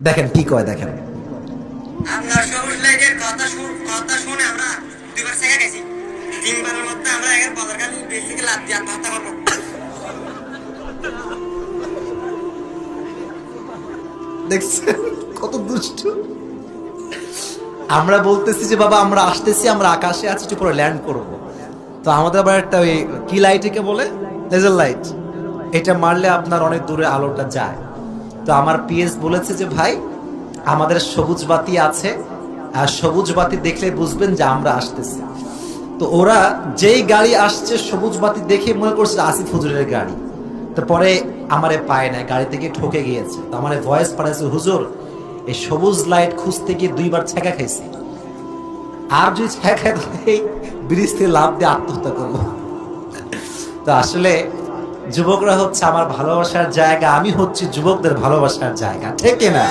দেখেন কি কয়, দেখেন আমরা সবুজ লাইটের কথা শুনে আমরা দুইবার শেখা গেছি। তিনবারের মধ্যে আমরা এর বাজারখানি বেসিকে লাভ দিয়ে আত্মহত্যা করবো। দেখছেন কত দুষ্ট। আমরা বলতেছি যে বাবা আমরা আসতেছি, আমরা আকাশে আছি, একটু পরে ল্যান্ড করব। তো আমাদের আবার একটা ওই কি লাইট একে বলে, লেজার লাইট, এটা মারলে আপনার অনেক দূরে আলোটা যায়। তো আমার পিএস বলেছে যে ভাই আমাদের সবুজ বাতি আছে, আর সবুজ বাতি দেখলে বুঝবেন যে আমরা আসতেছি। তো ওরা যেই গাড়ি আসছে সবুজ বাতি দেখে মনে করছে আসিফ হুজুরের গাড়ি। তো পরে আমারে পায় না, গাড়ি থেকে ঠকে গিয়েছে। তো আমার ভয়েস পাঠাইছে, হুজুর এই সবুজ লাইট খুঁজতে গিয়ে দুইবার ছেঁকা খাইছি, আর যদি ছেঁকা এই ব্রিজ থেকে লাভ দিয়ে আত্মহত্যা করবো। তো আসলে যুবকরা হচ্ছে আমার ভালোবাসার জায়গা, আমি হচ্ছে যুবকদের ভালোবাসার জায়গা, ঠিক না?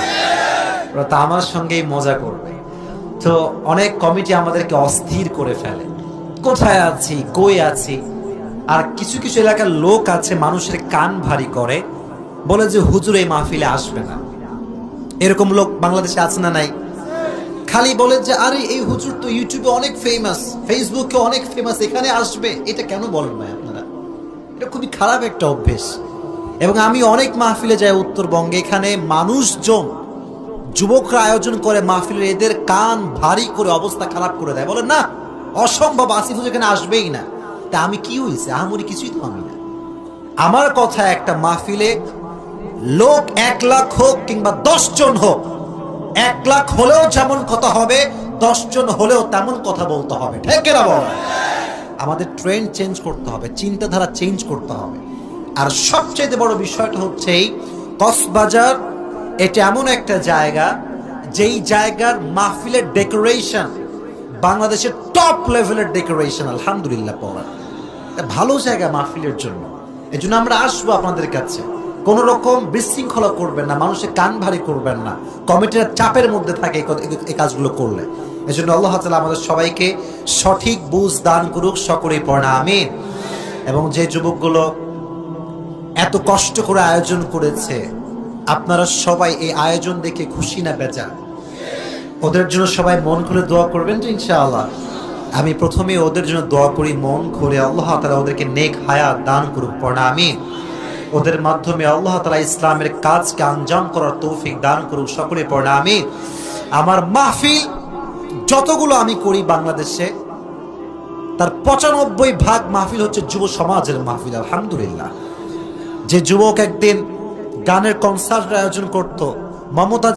ওরা তো আমার সঙ্গেই মজা করবে। তো অনেক কমিটি আমাদেরকে অস্থির করে ফেলে, কোথায় আছি, কই আছি। আর কিছু কিছু এলাকার লোক আছে মানুষের কান ভারী করে, বলে যে হুজুর এই মাহফিলে আসবে না। এরকম লোক বাংলাদেশে আছে না নাই? খালি বলে যে আরে এই হুজুর তো ইউটিউবে অনেক ফেমাস, ফেসবুকে অনেক ফেমাস, এখানে আসবে। এটা কেন বলেন ভাই আপনারা? এটা খুবই খারাপ একটা অভ্যেস। এবং আমি অনেক মাহফিলে যাই উত্তরবঙ্গে, এখানে মানুষজন, যুবকরা আয়োজন করে মাহফিলের, এদের কান ভারী করে অবস্থা খারাপ করে দেয়, বলে না অসম্ভব, আসিফ হুজুর এখানে আসবেই না। তা আমি কি হয়েছে, আহামরি কিছুই তো আমি না। আমার কথা, একটা মাহফিলে লোক 1 লাখ হোক কিংবা 10 জন হোক, 1 লাখ হলেও যেমন কথা হবে, 10 জন হলেও তেমন কথা বলতে হবে, ঠিক না বল? আমাদের ট্রেন্ড চেঞ্জ করতে হবে, চিন্তাধারা চেঞ্জ করতে হবে। আর সবচেয়ে বড় বিষয়টা হচ্ছে এই কক্সবাজার, এটা এমন একটা জায়গা যেই জায়গার মাহফিলের ডেকোরেশন বাংলাদেশের টপ লেভেলের ডেকোরেশন, আলহামদুলিল্লাহ পড়া ভালো জায়গা মাহফিলের জন্য। এই জন্য আমরা আসবো আপনাদের কাছে, কোন রকম বিশৃঙ্খলা করবেন না, মানুষের কান ভারী করবেন না, কমিটির চাপের মধ্যে থাকে এই কাজগুলো করলে। এই জন্য আল্লাহ তাআলা আমাদের সবাইকে সঠিক বুঝ দান করুক, সকলেই পড়া আমিন। এবং যে যুবকগুলো এত কষ্ট করে আয়োজন করেছে, আপনারা সবাই এই আয়োজন দেখে খুশি না বেজা? ওদের জন্য সবাই মন খুলে দোয়া করবেন তো ইনশাআল্লাহ। আমি প্রথমে ওদের জন্য দোয়া করি মন খুলে, আল্লাহ তাআলা ওদেরকে নেক হায়াত দান করুক, পড়া আমিন। ওদের মাধ্যমে আল্লাহ তাআলা ইসলামের কাজকে আঞ্জাম করার তৌফিক দান করুক, সকলে পড়া আমিন। আমার মাহফিল যতগুলো আমি করি বাংলাদেশে, তার 95% মাহফিল হচ্ছে যুব সমাজের মাহফিল, আলহামদুলিল্লাহ। যে যুবক একদিন গানের কনসার্ট আয়োজন করত, মমতা